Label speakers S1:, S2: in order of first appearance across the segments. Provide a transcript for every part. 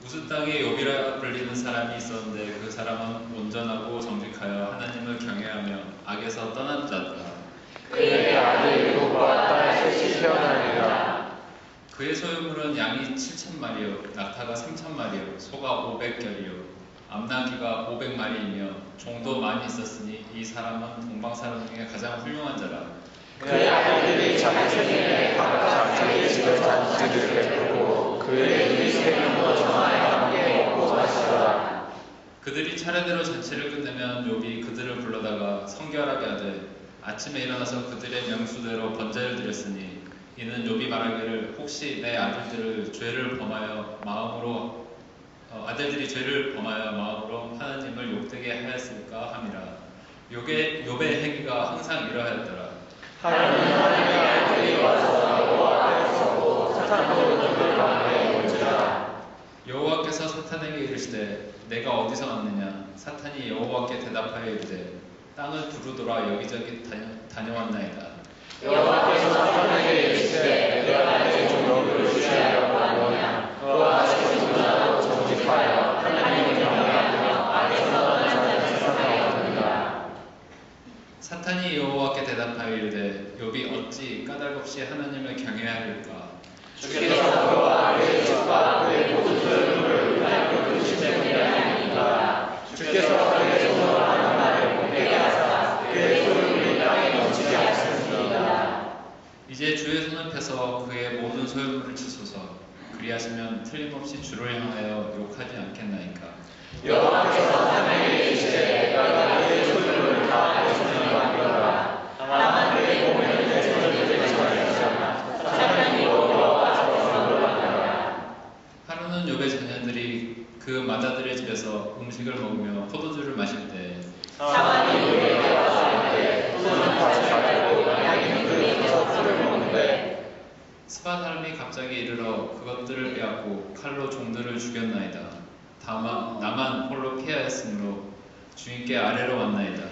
S1: 우스 땅에 욥이라 불리는 사람이 있었는데 그 사람은 온전하고 정직하여 하나님을 경외하며 악에서 떠난 자다.
S2: 그의 아들 욥과 딸 셋이 태어나니라.
S1: 그의 소유물은 양이 7,000마리요 낙타가 3,000마리요 소가 500결이요 암나귀가 500마리이며 종도 많이 있었으니 이 사람은 동방 사람 중에 가장 훌륭한 자라.
S2: 그의 아들들이 자기 생일에 각각 자기 집에 잔치를 베풀고 그의 눈이 새기고 전하여 함께 먹고 마시더라.
S1: 그들이 차례대로 잔치를 끝내면 욥이 그들을 불러다가 성결하게 하되 아침에 일어나서 그들의 명수대로 번제를 드렸으니 이는 욥이 말하기를 혹시 내 아들들이 죄를 범하여 마음으로 하나님을 욕되게 하였을까 함이라. 욥의 행위가 항상 이러하였더라.
S2: 하나님의 아들이 와서 여호와 앞에 서고 사탄으로 눈을 감게 올지라.
S1: 여호와께서 사탄에게 이르시되 내가 어디서 왔느냐. 사탄이 여호와께 대답하여 이르되 땅을 두루돌아 여기저기 다녀왔나이다.
S2: 여호와께서 사탄에게 이르시되 내가 내 종 욥을 주시하려고 하느냐. 그와 같이 온전하고 정직하여 하나님을 경외하며 악에서 떠난 자를 세상하였느니라.
S1: 사탄이 여호와께 대답하여 이르되 욥이 어찌 까닭없이 하나님을 경외하리까.
S2: 주께서 그와 그의 집과 그의 모든 소유물을 하나님께 주신 때문이 아니니까. 주께서 그의 손으로 하는 말을 못되게 하사 그의 소유물이 땅에 넘치게 하셨습니다.
S1: 이제 주의 손을 펴서 그의 모든 소유물을 치소서. 그리하시면 틀림없이 주를 향하여 욕하지 않겠나이까.
S2: 여호와께서 사탄에게 이르시되 내가 그의 소유물을 다 내 손에 맡겨라. 다만 그의 몸에는 내 손을 대지 말지어다. 사탄이 여호와 앞에서 물러가니라.
S1: 하루는 욥의 자녀들이 그 마다들의 집에서 음식을 먹으며 포도주를 마실 때
S2: 사탄이 욥에게 와서 이르되 손은 다시 가지고 양이 그에게서 풀을 먹는데
S1: 스바 사람이 갑자기 이르러 그것들을 빼앗고 칼로 종들을 죽였나이다. 다만 나만 홀로 피하였으므로 주인께 아래로 왔나이다.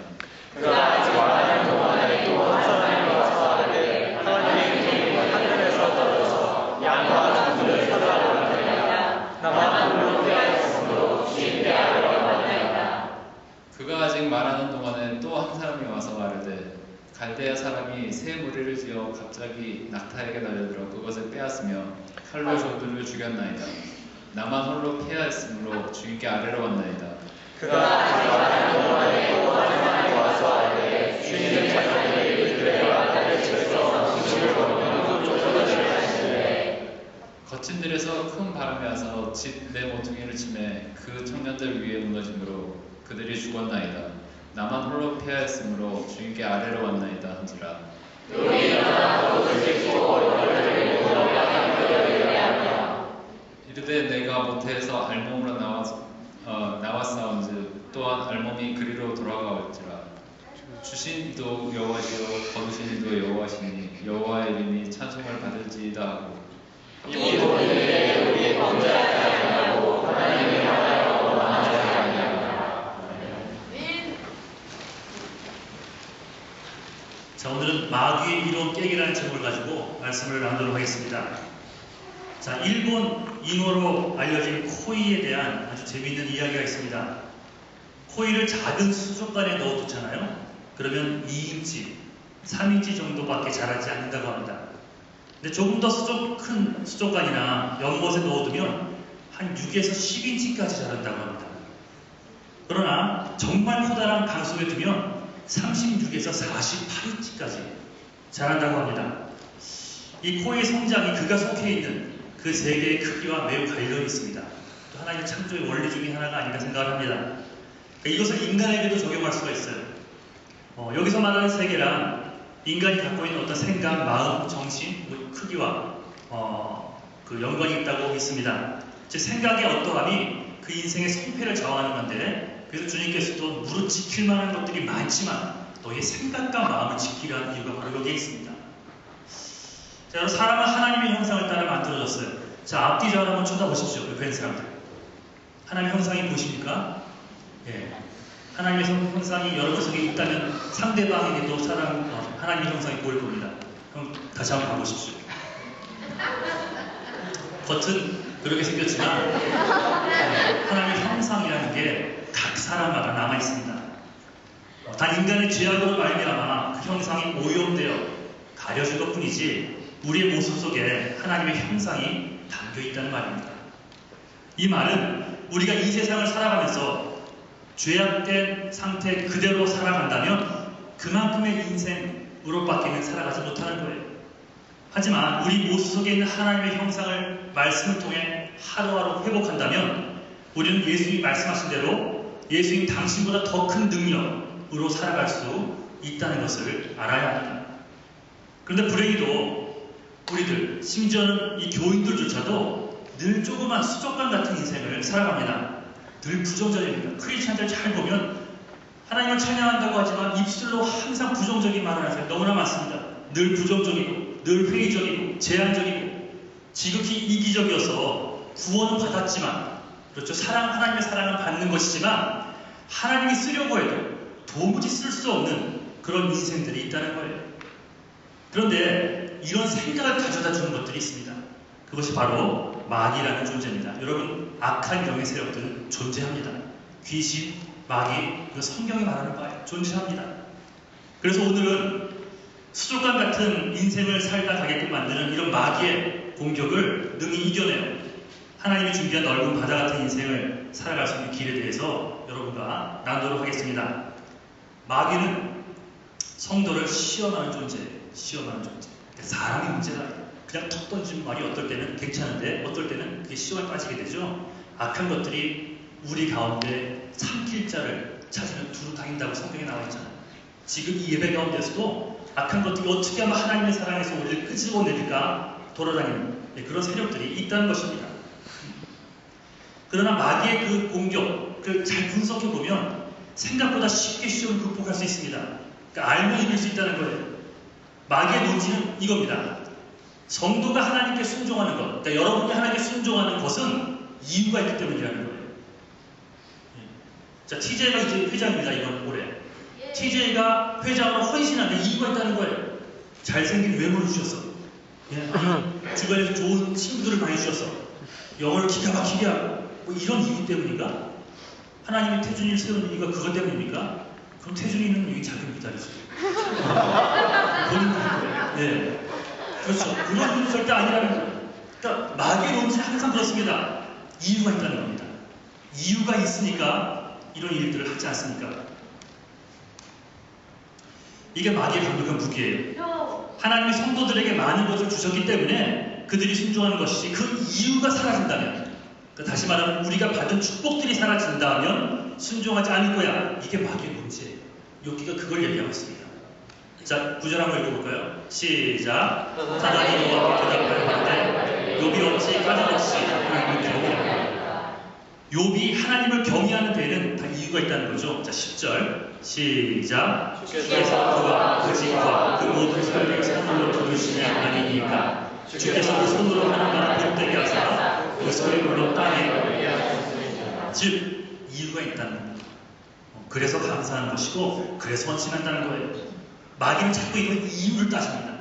S2: 그가 아직 말하는 동안에 또 한 사람이 와서 하되 하나님의 종이 하늘에서 떨어져서 양과 종들을 사살하였나이다. 나만 홀로 피하였으므로 주인께 아래로 왔나이다.
S1: 그가 아직 말하는 동안에 또 한 사람이 와서 말하되 갈대아 사람이 새 무리를 지어 갑자기 낙타에게 달려들어 그것을 빼앗으며 칼로 종들을 죽였나이다. 나만 홀로 피하였으므로 주인께 아래로 왔나이다.
S2: 그가 아직 말하는 동안에 또 한 사람이 와서 하되 주인의 자녀들이 그들의 아들의 집에서 음식을 먹으며 쫓아내려 하시되
S1: 거친 들에서 큰 바람이 와서 집 내 모퉁이를 치매 그 청년들 위에 무너짐으로 그들이 죽었나이다. 나만 홀로 피하였으므로 주인께 아래로 왔나이다 한지라.
S2: 욥이 일어나 옷을 찢고 열매를 모으러 하나님을 예배하며
S1: 이르되 내가 모태에서 알몸으로 나왔사온즉 또한 알몸이 그리로 돌아가올지라. 주신 이도 여호와시요 거두신 이도 여호와시니 여호와의 이름이 찬송을 받을지이다 하고
S2: 이 모든 일에 우리의 범죄하지 아니하고 하나님을 향하여 원하지 아니하니라.
S3: 자, 오늘은 마귀의 이로 깨기라는 제목을 가지고 말씀을 나누도록 하겠습니다. 자, 일본 잉어로 알려진 코이에 대한 아주 재미있는 이야기가 있습니다. 코이를 작은 수족관에 넣어두잖아요. 그러면 2인치, 3인치 정도밖에 자라지 않는다고 합니다. 근데 조금 더 큰 수족관이나 연못에 넣어두면 한 6에서 10인치까지 자란다고 합니다. 그러나 정말 커다란 강속에 두면 36에서 48인치까지 자란다고 합니다. 이 코의 성장이 그가 속해 있는 그 세계의 크기와 매우 관련이 있습니다. 또 하나님의 창조의 원리 중에 하나가 아닌가 생각을 합니다. 그러니까 이것을 인간에게도 적용할 수가 있어요. 여기서 말하는 세계란 인간이 갖고 있는 어떤 생각, 마음, 정신, 크기와 그 연관이 있다고 믿습니다. 즉 생각의 어떠함이 그 인생의 성패를 좌우하는 건데, 그래서 주님께서도 무릇 지킬 만한 것들이 많지만 너의 생각과 마음을 지키라는 이유가 바로 여기에 있습니다. 자, 여러분, 사람은 하나님의 형상을 따라 만들어졌어요. 자, 앞뒤 좌우를 한번 쳐다보십시오. 옆에 있는 사람들. 하나님의 형상이 보십니까? 예. 하나님의 형상이 여러분 속에 있다면 상대방에게도 하나님의 형상이 보일 겁니다. 그럼 다시 한번 봐보십시오. 겉은 그렇게 생겼지만 하나님의 형상이라는 게 각 사람마다 남아 있습니다. 단 인간의 죄악으로 말미암아 그 형상이 오염되어 가려질 것뿐이지 우리의 모습 속에 하나님의 형상이 담겨 있다는 말입니다. 이 말은 우리가 이 세상을 살아가면서 죄악된 상태 그대로 살아간다면 그만큼의 인생으로밖에는 살아가지 못하는 거예요. 하지만 우리 모습 속에 있는 하나님의 형상을 말씀을 통해 하루하루 회복한다면 우리는 예수님이 말씀하신 대로 예수님 당신보다 더 큰 능력으로 살아갈 수 있다는 것을 알아야 합니다. 그런데 불행히도 우리들, 심지어는 이 교인들조차도 늘 조그만 수족관 같은 인생을 살아갑니다. 늘 부정적입니다. 크리스찬들 잘 보면 하나님을 찬양한다고 하지만 입술로 항상 부정적인 말을 하는 사람이 너무나 많습니다. 늘 부정적이고 늘 회의적이고 제한적이고 지극히 이기적이어서 구원은 받았지만 그렇죠. 하나님의 사랑은 받는 것이지만 하나님이 쓰려고 해도 도무지 쓸 수 없는 그런 인생들이 있다는 거예요. 그런데 이런 생각을 가져다 주는 것들이 있습니다. 그것이 바로 마귀라는 존재입니다. 여러분, 악한 영의 세력들은 존재합니다. 귀신, 마귀, 이거 성경이 말하는 바예요. 존재합니다. 그래서 오늘은 수족관 같은 인생을 살다 가게끔 만드는 이런 마귀의 공격을 능히 이겨내요. 하나님이 준비한 넓은 바다 같은 인생을 살아갈 수 있는 길에 대해서 여러분과 나누도록 하겠습니다. 마귀는 성도를 시험하는 존재예요. 시험하는 존재. 사람이 문제가 아니에요. 그냥 턱 던지는 말이 어떨 때는 괜찮은데 어떨 때는 그게 시험에 빠지게 되죠. 악한 것들이 우리 가운데 삼킬 자를 찾으면 두루 다닌다고 성경에 나와 있잖아요. 지금 이 예배 가운데서도 악한 것들이 어떻게 하면 하나님의 사랑에서 우리를 끄집어내릴까 돌아다니는 그런 세력들이 있다는 것입니다. 그러나 마귀의 그 공격을 잘 분석해보면 생각보다 쉽게 시험을 극복할 수 있습니다. 그러니까 알고 이길 수 있다는 거예요. 마귀의 논지는 이겁니다. 성도가 하나님께 순종하는 것, 그러니까 여러분이 하나님께 순종하는 것은 이유가 있기 때문이라는 거예요. 자, TJ가 이제 회장입니다. 이번 올해. TJ가 회장으로 헌신하는 이유가 있다는 거예요. 잘생긴 외모를 주셔서, 주변에서 좋은 친구들을 많이 주셔서, 영어를 기가 막히게 하고, 뭐 이런 이유 때문인가? 하나님이 태준이를 세우는 이유가 그것 때문입니까? 그럼 태준이는 여기 자기를 기다리세요. 본인 거예요. 네. 그렇죠. 그런 분이 절대 아니라는 거예요. 그러니까 마귀의 논지는 항상 그렇습니다. 이유가 있다는 겁니다. 이유가 있으니까 이런 일들을 하지 않습니까? 이게 마귀의 강력한 무기예요. 하나님이 성도들에게 많은 것을 주셨기 때문에 그들이 순종하는 것이지 그 이유가 사라진다면, 그러니까 다시 말하면 우리가 받은 축복들이 사라진다면 순종하지 않을 거야. 이게 마귀의 문제예요. 욥기가 그걸 얘기하고 있습니다. 자, 9절 한번 읽어볼까요? 시작. 하나님 여호와께 대답하였는데 욥이 어찌 까닭없이 하나님을 경외하느냐. 욥이 하나님을 경외하는 데에는 다 이유가 있다는 거죠. 자, 10절 시작. 주께서 그와 그 집과 그 모든 소유를 손으로 두르시냐 아니니까. 주께서 그 손으로 하는 바를 복되게 하사 그 소유물로 땅에 올리게 하셨으니. 즉 이유가 있다는 겁니다. 그래서 감사하는 것이고 그래서 헌신한다는 거예요. 마귀는 자꾸 이런 이유를 따집니다.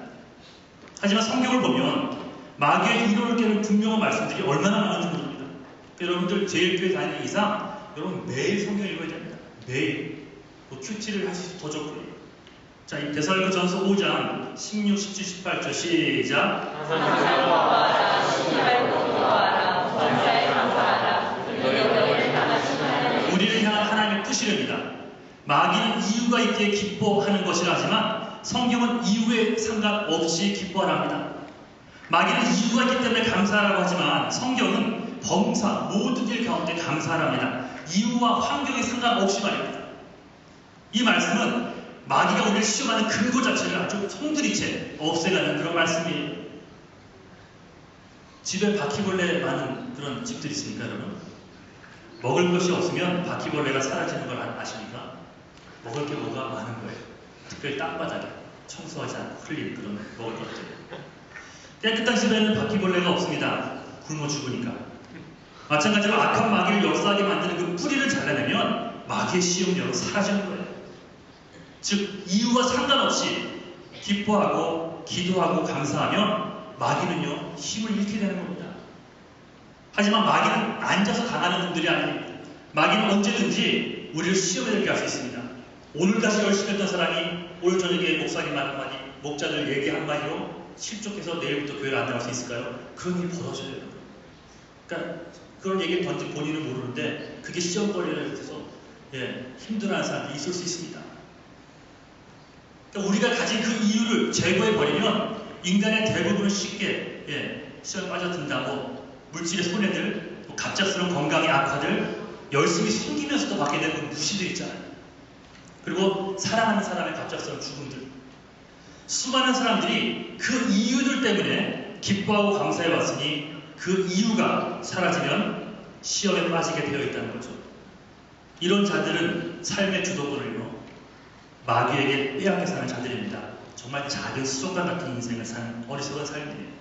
S3: 하지만 성경을 보면 마귀의 이론을 깨는 분명한 말씀들이 얼마나 많은지 모릅니다. 여러분들 제일교회 다니는 이상 여러분 매일 성경 읽어야 됩니다. 매일. 뭐 큐티를 하실 수 더 좋고요. 자, 이 데살로니가전서 5장 16, 17, 18절 시작. 우리를 향한 하나님의 뜻이랍니다. 마귀는 이유가 있기에 기뻐하는 것이라 하지만 성경은 이유에 상관없이 기뻐하랍니다. 마귀는 이유가 있기 때문에 감사하라고 하지만 성경은 범사 모든 일 가운데 감사하랍니다. 이유와 환경에 상관없이 말입니다. 이 말씀은 마귀가 우리를 시험하는 근거 자체를 아주 송두리째 없애가는 그런 말씀이에요. 집에 바퀴벌레 많은 그런 집들이 있습니까, 여러분? 먹을 것이 없으면 바퀴벌레가 사라지는 걸 아십니까? 먹을 게 뭐가 많은 거예요. 특별히 땅바닥에 청소하지 않고 흘린 그런 먹을 것들. 깨끗한 집에는 바퀴벌레가 없습니다. 굶어 죽으니까. 마찬가지로 악한 마귀를 역사하게 만드는 그 뿌리를 잘라내면 마귀의 시험력은 사라지는 거예요. 즉 이유와 상관없이 기뻐하고 기도하고 감사하면 마귀는요 힘을 잃게 되는 겁니다. 하지만 마귀는 앉아서 당하는 분들이 아닙니다. 마귀는 언제든지 우리를 시험에 들게 할 수 있습니다. 오늘같이 열심히 했던 사람이 오늘 저녁에 목사님 말 한마디, 목자들 얘기 한마디로 실족해서 내일부터 교회를 안 나갈 수 있을까요? 그런 일이 벌어져요. 그러니까 그런 얘기를 던진 본인은 모르는데 그게 시험거리를 해서 힘들어하는 사람들이 있을 수 있습니다. 그러니까 우리가 가진 그 이유를 제거해버리면 인간의 대부분은 쉽게 시험에 빠져든다고 물질의 손해들, 또 갑작스러운 건강의 악화들, 열심히 숨기면서도 받게 되는 무시들 있잖아요. 그리고 사랑하는 사람의 갑작스러운 죽음들. 수많은 사람들이 그 이유들 때문에 기뻐하고 감사해 왔으니 그 이유가 사라지면 시험에 빠지게 되어 있다는 거죠. 이런 자들은 삶의 주도권을요, 마귀에게 빼앗겨 사는 자들입니다. 정말 작은 수족관 같은 인생을 사는 어리석은 삶이에요.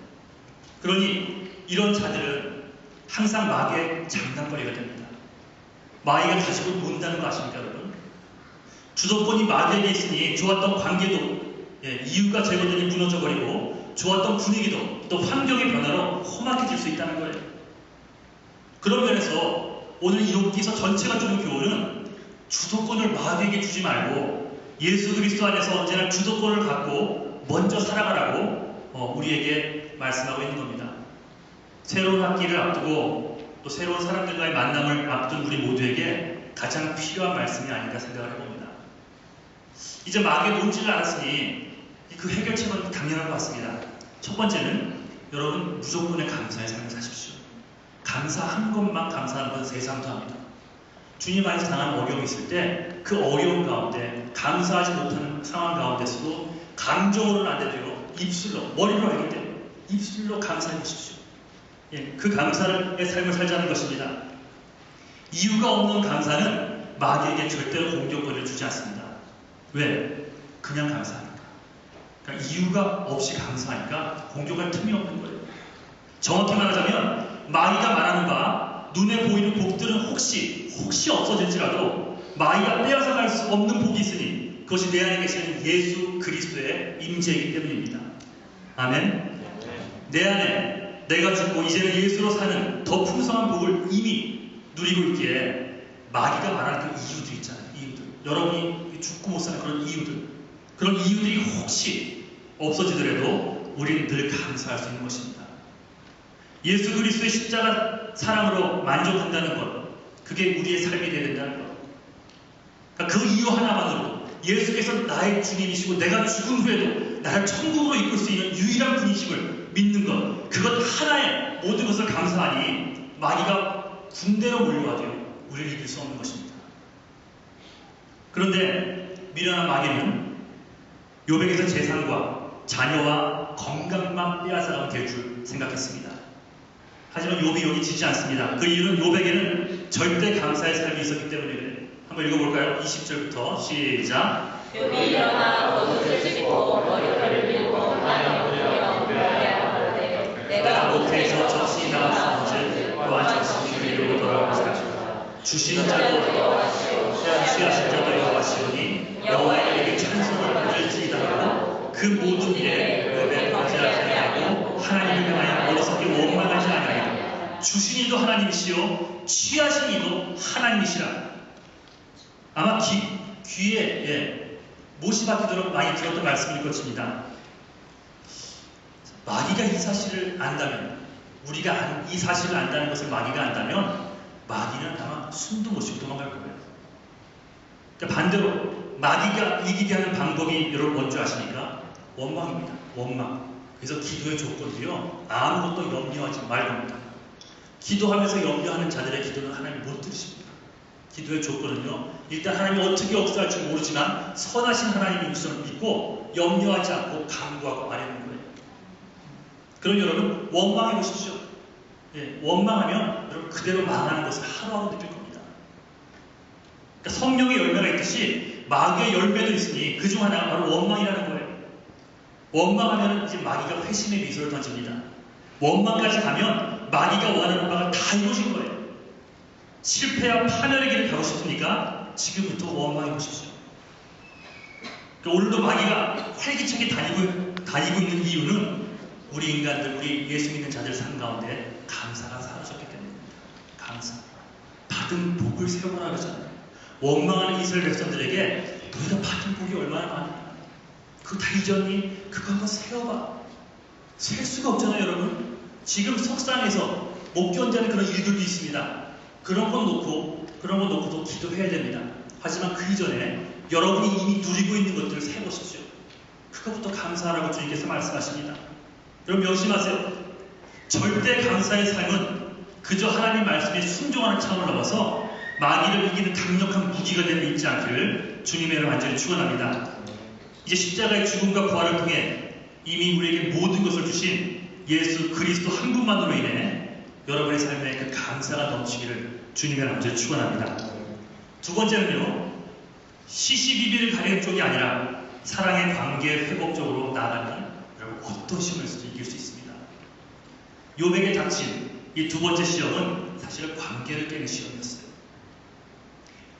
S3: 그러니 이런 자들은 항상 마귀의 장난거리가 됩니다. 마귀가 가지고 논다는 거 아십니까, 여러분? 주도권이 마귀에게 있으니 좋았던 관계도 이유가 제거되니 무너져버리고 좋았던 분위기도 또 환경의 변화로 험악해질 수 있다는 거예요. 그런 면에서 오늘 이론기서 전체가 주는 교훈은 주도권을 마귀에게 주지 말고 예수 그리스도 안에서 언제나 주도권을 갖고 먼저 살아가라고 우리에게 말씀하고 있는 겁니다. 새로운 학기를 앞두고 또 새로운 사람들과의 만남을 앞둔 우리 모두에게 가장 필요한 말씀이 아닌가 생각을 해봅니다. 이제 마귀의 논지를 알았으니 그 해결책은 당연한 것 같습니다. 첫 번째는 여러분 무조건의 감사의 삶을 사십시오. 감사한 것만 감사하는 건 세상도 합니다. 주님 안에서 당한 어려움이 있을 때 그 어려움 가운데 감사하지 못하는 상황 가운데서도 감정으로는 안 되도록 입술로, 머리로 알기 때문에 입술로 감사해 보십시오. 그 감사의 삶을 살자는 것입니다. 이유가 없는 감사는 마귀에게 절대로 공격거리를 주지 않습니다. 왜? 그냥 감사하니까. 그러니까 이유가 없이 감사하니까 공격할 틈이 없는 거예요. 정확히 말하자면 마귀가 말하는 바 눈에 보이는 복들은 혹시 없어질지라도 마귀가 빼앗아갈 수 없는 복이 있으니 그것이 내 안에 계시는 예수 그리스도의 임재이기 때문입니다. 아멘. 내 안에 내가 죽고 이제는 예수로 사는 더 풍성한 복을 이미 누리고 있기에 마귀가 말하는 그 이유들 있잖아요. 이유들. 여러분이 죽고 못 사는 그런 이유들. 그런 이유들이 혹시 없어지더라도 우리는 늘 감사할 수 있는 것입니다. 예수 그리스도의 십자가 사랑으로 만족한다는 것, 그게 우리의 삶이 되어야 된다는 것. 그러니까 그 이유 하나만으로 예수께서 나의 주님이시고 내가 죽은 후에도 나를 천국으로 이끌 수 있는 유일한 분이심을 믿는 것, 그것 하나에 모든 것을 감사하니 마귀가 군대로 몰려와도요 우리를 이길 수 없는 것입니다. 그런데 미련한 마귀는 요백에서 재산과 자녀와 건강만 빼앗아가면 될 줄 생각했습니다. 하지만 욥이 여기 지지 않습니다. 그 이유는 욥에게는 절대 감사의 삶이 있었기 때문에 그래요. 한번 읽어볼까요? 20절부터 시작.
S4: 욥이 일어나 겉옷을 찢고 머리카락을 밀고 하나님을 경배하되 내가
S3: 못해서 젖이 나왔은즉 또한 젖이 위로 돌아오리라. 주시는 자도 여호와시오 취하신 자도 여호와시오니 여호와에게 찬송을 부를지이다 하고 그 모든 일에 고백하지 아니하고 하나님을 향하여 어리석게 원망하지 아니하리라. 주신 이도 하나님이시요 취하신 이도 하나님이시라. 아마 귀에 못이 박히도록 많이 들었던 말씀일 것입니다. 마귀가 이 사실을 안다면, 우리가 이 사실을 안다는 것을 마귀가 안다면 마귀는 아마 숨도 못 쉬고 도망갈 거예요. 그러니까 반대로 마귀가 이기게 하는 방법이 여러분 뭔지 아십니까? 원망입니다. 원망. 그래서 기도의 조건도요 아무것도 염려하지 말겁니다. 기도하면서 염려하는 자들의 기도는 하나님 못 들으십니다. 기도의 조건은요, 일단 하나님이 어떻게 역사할지 모르지만 선하신 하나님의 우선을 믿고 염려하지 않고 간구하고 아뢰는 거예요. 그럼 여러분 원망해 보십시오. 원망하면 여러분 그대로 망하는 것을 하루하루 느낄 겁니다. 그러니까 성령의 열매가 있듯이 마귀의 열매도 있으니 그중 하나가 바로 원망이라는 거예요. 원망하면 이제 마귀가 회심의 미소를 던집니다. 원망까지 가면 마귀가 원하는 바가 다 이루어진 거예요. 실패와 파멸의 길을 가고 싶으니까 지금부터 원망해 보십시오. 그러니까 오늘도 마귀가 활기차게 다니고 있는 이유는 우리 인간들, 우리 예수 믿는 자들 삶 가운데 감사가 사라졌기 때문에 감사. 받은 복을 세워라 그러잖아요. 원망하는 이스라엘 백성들에게 너희가 받은 복이 얼마나 많아. 그거 다 잊었니? 그거 한번 세어봐. 셀 수가 없잖아요, 여러분. 지금 석상에서 못 견디는 그런 일들도 있습니다. 그런 건 놓고도 기도해야 됩니다. 하지만 그 이전에 여러분이 이미 누리고 있는 것들을 세보십시오. 그것부터 감사하라고 주님께서 말씀하십니다. 여러분 명심하세요. 절대 감사의 삶은 그저 하나님 말씀에 순종하는 차원을 넘어서 마귀를 이기는 강력한 무기가 되어 있지 않기를 주님의 이름으로 간절히 축원합니다. 이제 십자가의 죽음과 부활을 통해 이미 우리에게 모든 것을 주신 예수 그리스도 한 분만으로 인해 여러분의 삶에 그 감사가 넘치기를 주님의 이름으로 간절히 축원합니다. 두 번째는요, 시시비비를 가리는 쪽이 아니라 사랑의 관계 회복적으로 나아가면 여러분 어떤 시험에서도 이길 수 있습니다. 욥에게 닥친 이 두 번째 시험은 사실은 관계를 깨는 시험이었어요.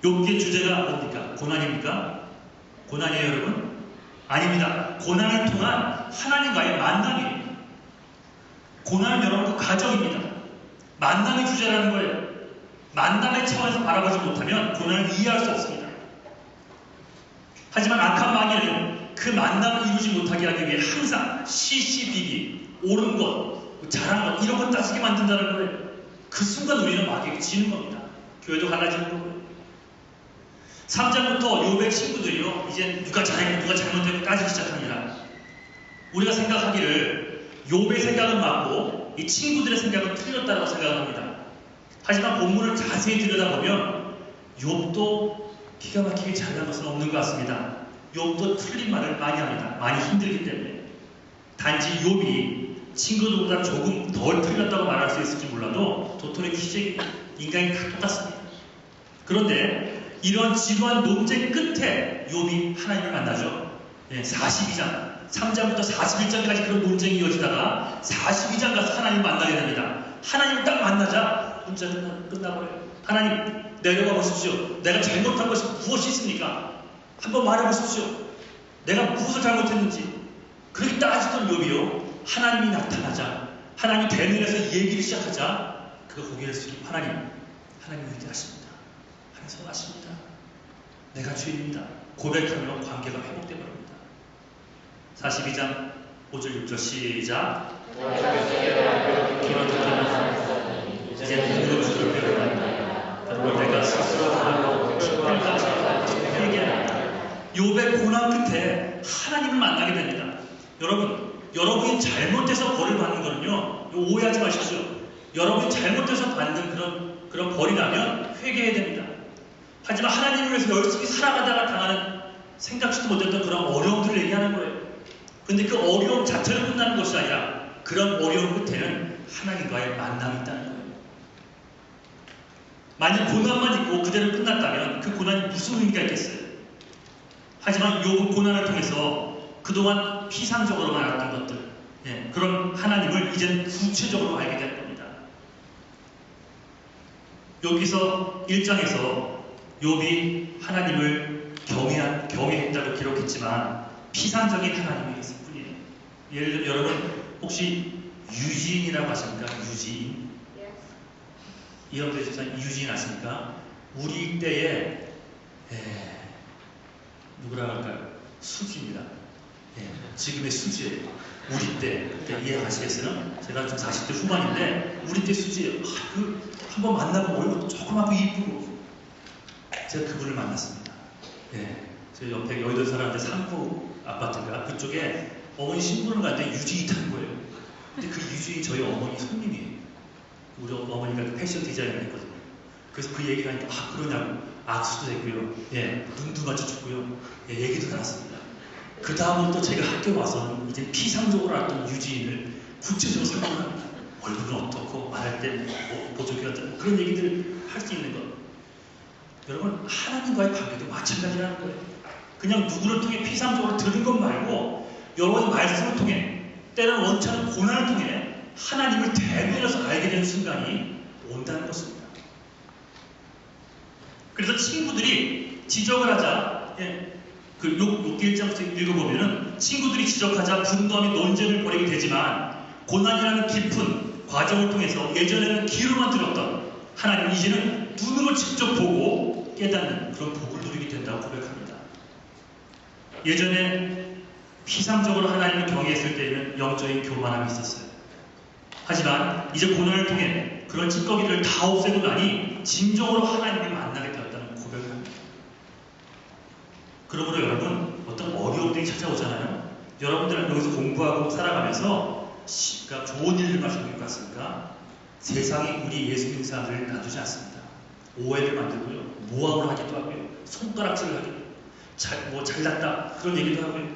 S3: 욥기의 주제가 뭡니까? 고난입니까? 고난이에요, 여러분? 아닙니다. 고난을 통한 하나님과의 만남이에요. 고난은 여러분 그 과정입니다. 만남의 주제라는 거예요. 만남의 차원에서 바라보지 못하면 고난을 이해할 수 없습니다. 하지만 악한 마귀는 그 만남을 이루지 못하게 하기 위해 항상 시시비비, 옳은 것, 잘한 것, 이런 것 따지게 만든다는 거예요. 그 순간 우리는 마귀에게 지는 겁니다. 교회도 갈라지는 거고요. 3장부터 욥의 친구들이요, 이제 누가 잘했고 누가 잘못했고 따지기 시작합니다. 우리가 생각하기를 욥의 생각은 맞고 이 친구들의 생각은 틀렸다고 생각합니다. 하지만 본문을 자세히 들여다보면 욥도 기가 막히게 잘난 것은 없는 것 같습니다. 욥도 틀린 말을 많이 합니다. 많이 힘들기 때문에. 단지 욥이 친구들보다 조금 덜 틀렸다고 말할 수 있을지 몰라도 도토리 키재기 인간이 다 똑같습니다. 그런데 이런 지루한 논쟁 끝에 욥이 하나님을 만나죠. 42장 3장부터 41장까지 그런 논쟁이 이어지다가 42장 가서 하나님을 만나게 됩니다. 하나님을 딱 만나자 문제가 끝나버려요. 하나님 내려가 보십시오. 내가 잘못한 것이 무엇이 있습니까? 한번 말해보십시오. 내가 무엇을 잘못했는지. 그렇게 따지던 욥이요, 하나님이 나타나자, 하나님이 대면에서 얘기를 시작하자, 그가 고개를 숙이고 하나님을 얘기하십니다. 하나님 선하십니다. 내가 죄입니다. 고백하며 관계가 회복되어 버립니다. 42장 5절 6절 시작. 이제 눈으로 주를 배우라. 그리고 내가 스스로 하나님과 특별같이 회개하라. 욥의 고난 끝에 하나님을 만나게 됩니다. 여러분이 잘못해서 벌을 받는 거는요, 오해하지 마십시오. 여러분이 잘못해서 받는 그런 벌이라면 회개해야 됩니다. 하지만 하나님을 위해서 열심히 살아가다가 당하는 생각지도 못했던 그런 어려움들을 얘기하는 거예요. 그런데 그 어려움 자체로 끝나는 것이 아니라 그런 어려움 끝에는 하나님과의 만남이 있다는 거예요. 만약 고난만 있고 그대로 끝났다면 그 고난이 무슨 의미가 있겠어요? 하지만 욥은 고난을 통해서 그동안 피상적으로만 알았던 것들, 그런 하나님을 이제는 구체적으로 알게 될 겁니다. 여기서 1장에서 욥이 하나님을 경외했다고 기록했지만 피상적인 하나님이 있을 뿐이에요. 예를 들어 여러분 혹시 유지인이라고 아십니까? 유지인. 여러분들 진짜 유지인 아십니까? 우리 때에 누구라고 할까요? 수지입니다. 지금의 수지예요. 우리 때 이해하시겠어요? 제가 좀 40대 후반인데 우리 때 수지예요. 한번 만나보면 얼굴 조그맣고 이쁘고. 제가 그분을 만났습니다. 저 옆에 여의도 사람한테 상부 아파트가 그쪽에 어머니 신부를 갔는데 유지인이 탄 거예요. 근데 그 유지인이 저희 어머니 손님이에요. 우리 어머니가 패션 디자인을 했거든요. 그래서 그 얘기를 하니까 그러냐고 악수도 됐고요. 눈도 맞춰줬고요. 얘기도 나눴습니다. 그 다음부터 제가 학교 와서는 이제 피상적으로 알았던 유지인을 구체적으로 설명합니다. 얼굴은 어떻고 말할 때 보조개 같은 그런 얘기들을 할 수 있는 것. 여러분 하나님과의 관계도 마찬가지라는 거예요. 그냥 누구를 통해 피상적으로 들은 것 말고 여러분의 말씀을 통해 때로는 원치 않은 고난을 통해 하나님을 대면해서 알게 되는 순간이 온다는 것입니다. 그래서 친구들이 지적을 하자, 그 욥기 1장부터 읽어보면은 친구들이 지적하자 분노하며 논쟁을 벌이게 되지만 고난이라는 깊은 과정을 통해서 예전에는 귀로만 들었던 하나님 이제는 눈으로 직접 보고 깨닫는 그런 복을 누리게 된다고 고백합니다. 예전에 피상적으로 하나님을 경외했을 때에는 영적인 교만함이 있었어요. 하지만 이제 고난을 통해 그런 찌꺼기를 다 없애고 나니 진정으로 하나님을 만나게 되었다는 고백을 합니다. 그러므로 여러분, 어떤 어려움들이 찾아오잖아요. 여러분들은 여기서 공부하고 살아가면서 그러니까 좋은 일들만 생길 것 같습니까? 세상이 우리 예수 믿는 사람들을 놔두지 않습니다. 오해를 만들고요, 모함을 하기도 하고요, 손가락질을 하기도, 잘났다 그런 얘기도 하고요,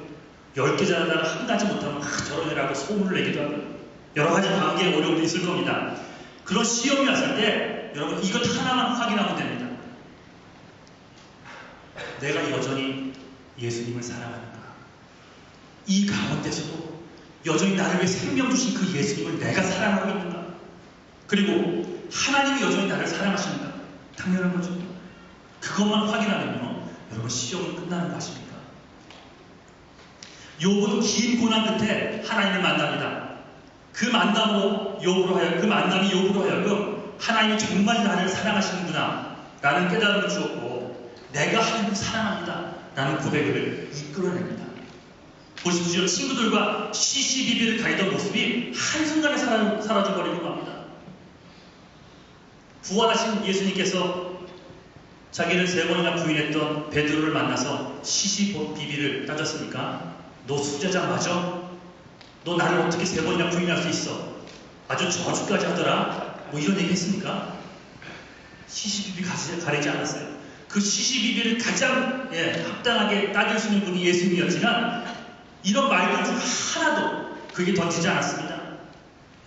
S3: 10개 잘하다가 한 가지 못하면 저런 애라고 소문을 내기도 하고요, 여러 가지 관계에 어려움도 있을 겁니다. 그런 시험이 왔을 때 여러분 이것 하나만 확인하면 됩니다. 내가 여전히 예수님을 사랑하는가? 이 가운데서도 여전히 나를 위해 생명 주신 그 예수님을 내가 사랑하고 있는가? 그리고 하나님이 여전히 나를 사랑하시는가? 당연한 거죠. 그것만 확인하면요, 여러분 시험은 끝나는 거 아십니까? 욥은 긴 고난 끝에 하나님을 만납니다. 그 만남이 욥으로 하여금 하나님이 정말 나를 사랑하시는구나 라는 깨달음을 주었고, 내가 하나님을 사랑합니다 라는 고백을 이끌어냅니다. 보십시오. 친구들과 시시비비를 가리던 모습이 한순간에 사라져버리고 맙니다. 부활하신 예수님께서 자기를 3번이나 부인했던 베드로를 만나서 시시비비를 따졌습니까? 너 수제자 맞아? 너 나를 어떻게 3번이나 부인할 수 있어? 아주 저주까지 하더라? 뭐 이런 얘기 했습니까? 시시비비 가리지 않았어요. 그 시시비비를 가장 합당하게 따질 수 있는 분이 예수님이었지만 이런 말들 중 하나도 그에게 던지지 않았습니다.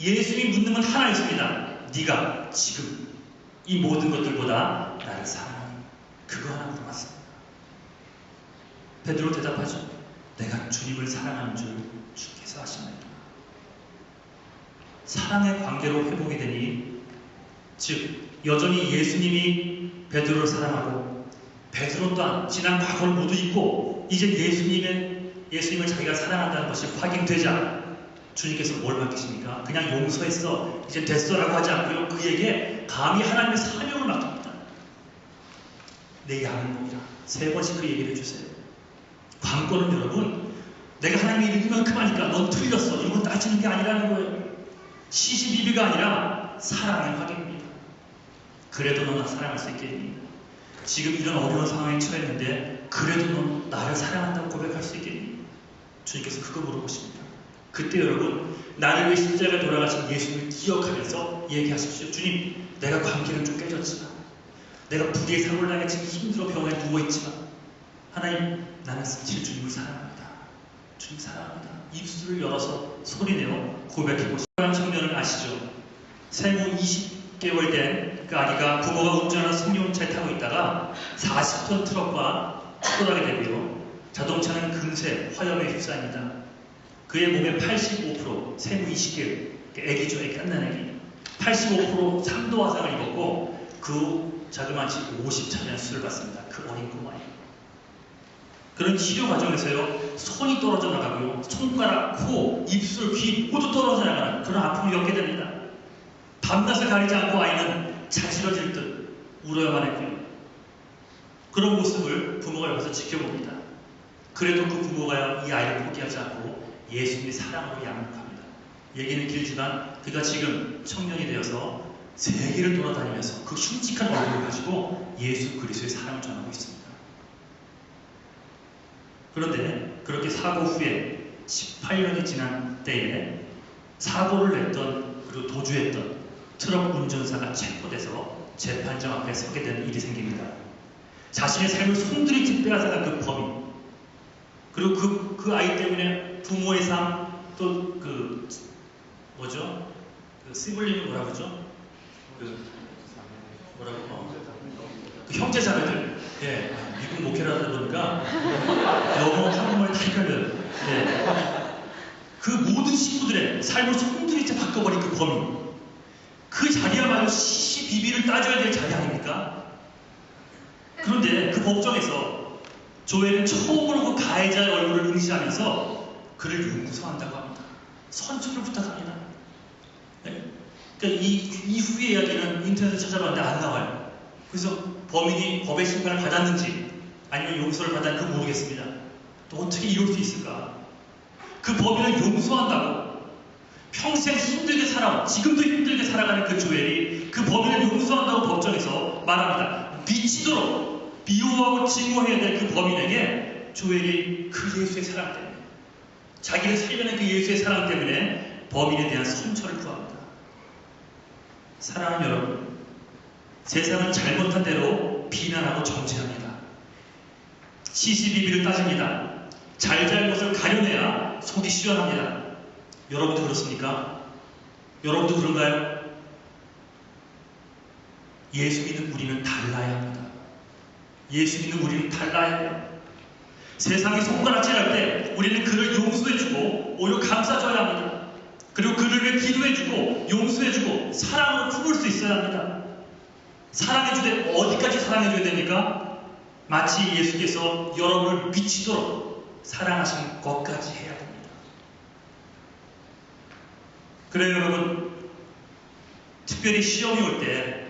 S3: 예수님이 묻는 건 하나였습니다. 네가 지금 이 모든 것들보다 나를 사랑하니? 그거 하나 물어봤습니다. 베드로 대답하죠. 내가 주님을 사랑하는 줄 주께서 아시나이다. 사랑의 관계로 회복이 되니, 즉 여전히 예수님이 베드로를 사랑하고 베드로 또한 지난 과거를 모두 잊고 이제 예수님을 자기가 사랑한다는 것이 확인되자 주님께서 뭘 맡기십니까? 그냥 용서했어, 이제 됐어라고 하지 않고요, 그에게 감히 하나님의 사명을 맡깁니다. 내 양을 먹이라. 3번씩 그 얘기를 해주세요. 관건은 여러분, 내가 하나님의 이만큼 하니까 넌 틀렸어, 이런 건 따지는 게 아니라는 거예요. 시시비비가 아니라 사랑의 확인입니다. 그래도 넌 나 사랑할 수 있겠니? 지금 이런 어려운 상황에 처했는데 그래도 넌 나를 사랑한다고 고백할 수 있겠니? 주님께서 그거 물어보십니다. 그때 여러분, 나를 위해 십자가에 돌아가신 예수님을 기억하면서 얘기하십시오. 주님, 내가 관계는 좀 깨졌지만, 내가 불의의 사고를 당해 지금 힘들어 병원에 누워있지만, 하나님, 나는 사실 주님을 사랑합니다. 주님 사랑합니다. 입술을 열어서 소리내어 고백해보시고, 청년을 아시죠? 생후 20개월 된 그 아기가 부모가 운전하는 승용차에 타고 있다가 40톤 트럭과 추돌하게 되고요, 자동차는 금세 화염에 휩싸입니다. 그의 몸의 85%, 생후 20개월, 애기죠, 애기, 갓난 애기, 85% 3도 화상을 입었고 그 자그마치 50차례의 수술을 받습니다. 그 어린 꼬마에. 그런 치료 과정에서요, 손이 떨어져 나가고요, 손가락, 코, 입술, 귀 모두 떨어져 나가는 그런 아픔을 겪게 됩니다. 밤낮을 가리지 않고 아이는 자지러질 듯 울어야만 했고요. 그런 모습을 부모가 옆에서 지켜봅니다. 그래도 그 부모가 이 아이를 포기하지 않고 예수님의 사랑으로 양육합니다. 얘기는 길지만 그가 지금 청년이 되어서 세계를 돌아다니면서 그 흉측한 얼굴을 가지고 예수 그리스도의 사랑을 전하고 있습니다. 그런데 그렇게 사고 후에 18년이 지난 때에 사고를 냈던 그리고 도주했던 트럭 운전사가 체포돼서 재판장 앞에 서게 되는 일이 생깁니다. 자신의 삶을 송두리째 빼앗아간 그 범인, 그리고 그 아이 때문에 부모의 삶, 또 그 뭐죠? 그 시블링은 뭐라 그러죠? 그 형제 자매들, 미국 목회라다 보니까 영어, 한국말 다 헷갈려요. 그 모든 식구들의 삶을 송두리째 바꿔버린 그 범인, 그 자리야말로 시시비비를 따져야 될 자리 아닙니까? 그런데 그 법정에서 조엘은 처음으로 그 가해자의 얼굴을 응시하면서 그를 용서한다고 합니다. 선처를 부탁합니다. 그러니까 이 이후의 이야기는 인터넷에 찾아봤는데 안 나와요. 그래서 범인이 법의 심판을 받았는지 아니면 용서를 받았는지 모르겠습니다. 또 어떻게 이럴 수 있을까? 그 범인을 용서한다고 평생 힘들게 살아온, 지금도 힘들게 살아가는 그 조엘이 그 범인을 용서한다고 법정에서 말합니다. 미치도록 미워하고 증오해야 될 그 범인에게 조엘이 그 예수의 사랑 때문에, 자기를 살려낸 그 예수의 사랑 때문에 범인에 대한 선처를 구합니다. 사랑하는 여러분, 세상은 잘못한 대로 비난하고 정죄합니다. 시시비비를 따집니다. 잘잘못을 가려내야 속이 시원합니다. 여러분도 그렇습니까? 여러분도 그런가요? 예수 믿는 우리는 달라야 합니다. 예수 믿는 우리는 달라야 해요. 세상이 손가락질할 때 우리는 그를 용서해주고 오히려 감싸줘야 합니다. 그리고 그를 위해 기도해주고 용서해주고 사랑으로 품을 수 있어야 합니다. 사랑해주되 어디까지 사랑해줘야 됩니까? 마치 예수께서 여러분을 미치도록 사랑하신 것까지 해야 됩니다. 그래요, 여러분. 특별히 시험이 올 때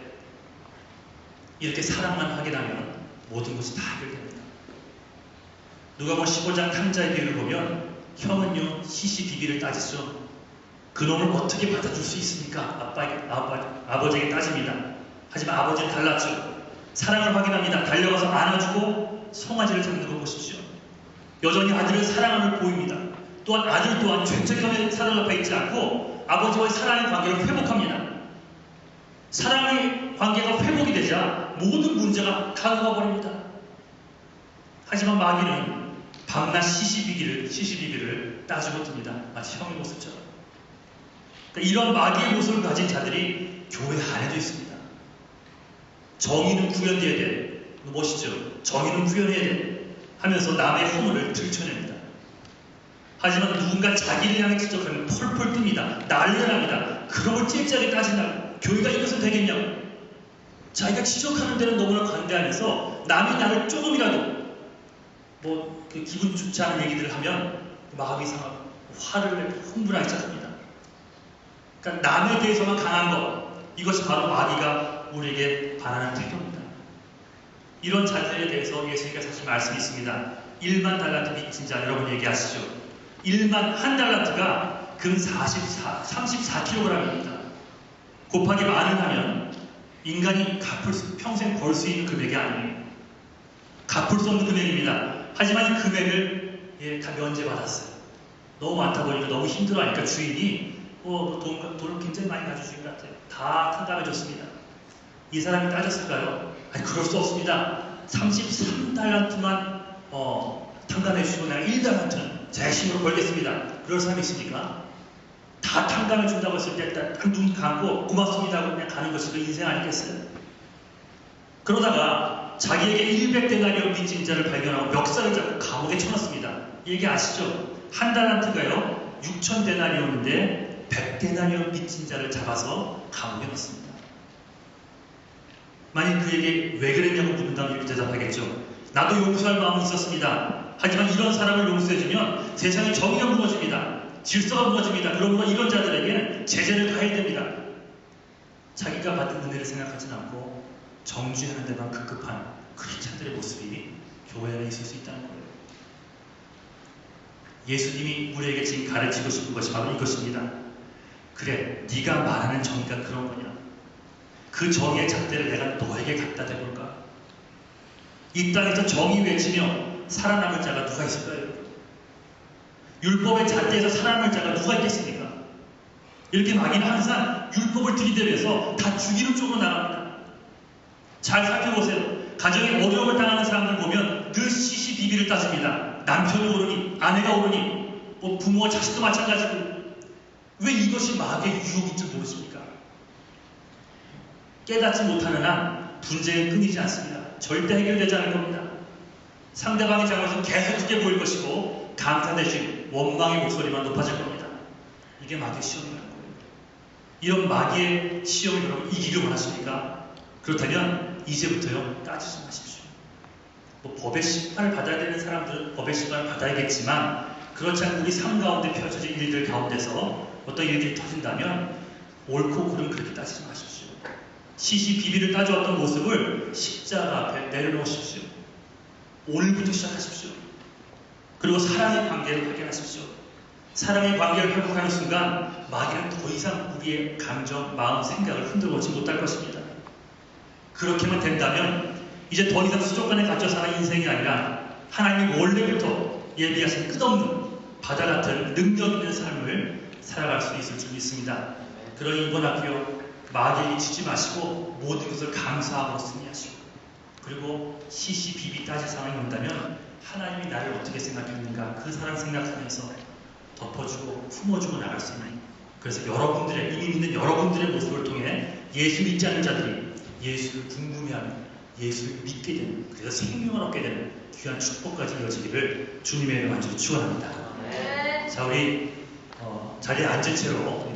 S3: 이렇게 사랑만 확인하면 모든 것이 다 해결됩니다. 누가복음 15장 탕자의 비유를 보면 형은요 시시비비를 따지죠. 그놈을 어떻게 받아줄 수 있습니까? 아버지에게 따집니다. 하지만 아버지는 달랐죠. 사랑을 확인합니다. 달려가서 안아주고 송아지를 잡는 걸 보십시오. 여전히 아들을 사랑함을 보입니다. 또한 아들 또한 죄책감에 사로잡혀 있지 않고 아버지와의 사랑의 관계를 회복합니다. 사랑의 관계가 회복이 되자 모든 문제가 가능해 버립니다. 하지만 마귀는 밤낮 시시비비를 따지고 듭니다. 마치 형의 모습처럼. 그러니까 이런 마귀의 모습을 가진 자들이 교회 안에도 있습니다. 정의는 구현되어야 돼. 멋있죠? 정의는 구현해야 돼. 하면서 남의 허물을 들춰냅니다. 하지만 누군가 자기를 향해 지적하면 펄펄 뜹니다. 난리가 납니다. 그런 걸 째째하게 따진다고. 교회가 이것은 되겠냐고. 자기가 지적하는 데는 너무나 관대하면서 남이 나를 조금이라도 그 기분 좋지 않은 얘기들을 하면 마음이 상하고 화를 내고 흥분하기 시작합니다. 그러니까 남에 대해서만 강한 것, 이것이 바로 마귀가 우리에게 바라는 태도입니다. 이런 자들에 대해서 예수님께서 하신 말씀이 있습니다. 1만 달란트 빚진 자 여러분 얘기하시죠. 1만 한 달란트가 금 34kg입니다. 곱하기 만을 하면 인간이 평생 벌 수 있는 금액이 아니에요. 갚을 수 없는 금액입니다. 하지만 이 금액을 다 면제받았어요. 너무 많다 보니까 너무 힘들어하니까 주인이 돈을 굉장히 많이 가져주신 것 같아요. 다 탕감해줬습니다. 이 사람이 따졌을까요? 아니, 그럴 수 없습니다. 33달란트만 탕감해주시고 내가 1달란트는 제 힘으로 벌겠습니다. 그럴 사람이 있습니까? 다 탕감해준다고 했을 때 딱 눈 감고 고맙습니다 하고 그냥 가는 것이 그 인생 아니겠어요? 그러다가 자기에게 100데나리온 빚진 자를 발견하고 멱살을 잡고 감옥에 쳐넣습니다. 이 얘기 아시죠? 한 달란트가요 6,000데나리온인데 100데나리온 빚진 자를 잡아서 감옥에 넣습니다. 만약 그에게 왜 그랬냐고 묻는다면 이렇게 대답하겠죠. 나도 용서할 마음이 있었습니다. 하지만 이런 사람을 용서해주면 세상의 정의가 무너집니다. 질서가 무너집니다. 그러므로 이런 자들에게는 제재를 가해야 됩니다. 자기가 받은 은혜를 생각하진 않고 정죄하는 데만 급급한 크리스찬들의 모습이 교회 안에 있을 수 있다는 거예요. 예수님이 우리에게 지금 가르치고 싶은 것이 바로 이것입니다. 그래, 네가 말하는 정의가 그런 거냐? 그 정의의 잣대를 내가 너에게 갖다 대볼까? 이 땅에서 정의 외치며 살아남을 자가 누가 있을까요? 율법의 잣대에서 살아남을 자가 누가 있겠습니까? 이렇게 마귀는 항상 율법을 들이대면서 다 죽이는 쪽으로 나갑니다. 잘 살펴보세요. 가정에 어려움을 당하는 사람들 보면 늘 시시비비를 따집니다. 남편이 오르니, 아내가 오르니, 부모와 자식도 마찬가지고. 왜 이것이 마귀의 유혹인 줄 모르십니까? 깨닫지 못하는 한 분쟁은 끊이지 않습니다. 절대 해결되지 않을 겁니다. 상대방의 잘못은 계속 크게 보일 것이고 감사 대신 원망의 목소리만 높아질 겁니다. 이게 마귀의 시험이라는 거예요. 이런 마귀의 시험을 여러분 이기길 원하십니까? 그렇다면 이제부터요 따지지 마십시오. 법의 심판을 받아야 되는 사람들은 법의 심판을 받아야겠지만 그렇지 않고 우리 삶 가운데 펼쳐진 일들 가운데서 어떤 일들이 터진다면 옳고 그름 그렇게 따지지 마십시오. 시시비비를 따져왔던 모습을 십자가 앞에 내려놓으십시오. 오늘부터 시작하십시오. 그리고 사랑의 관계를 확인하십시오. 사랑의 관계를 회복하는 순간 마귀는 더 이상 우리의 감정, 마음, 생각을 흔들어오지 못할 것입니다. 그렇게만 된다면 이제 더 이상 수족관에 갇혀 사는 인생이 아니라 하나님이 원래부터 예비하신 끝없는 바다 같은 능력 있는 삶을 살아갈 수 있을 줄 믿습니다. 그러니 이번 학교 마귀에게 지지 마시고 모든 것을 감사함으로 승리하시고, 그리고 시시비비 따질 상황이 온다면 하나님이 나를 어떻게 생각했는가 그 사람 생각하면서 덮어주고 품어주고 나갈 수 있는, 그래서 여러분들의 이미 믿는 여러분들의 모습을 통해 예수 믿지 않는 자들이 예수를 궁금해하는, 예수를 믿게 되는, 그래서 생명을 얻게 되는 귀한 축복까지 이어지기를 주님의 이름으로 축원합니다. 자, 우리 자리에 앉은 채로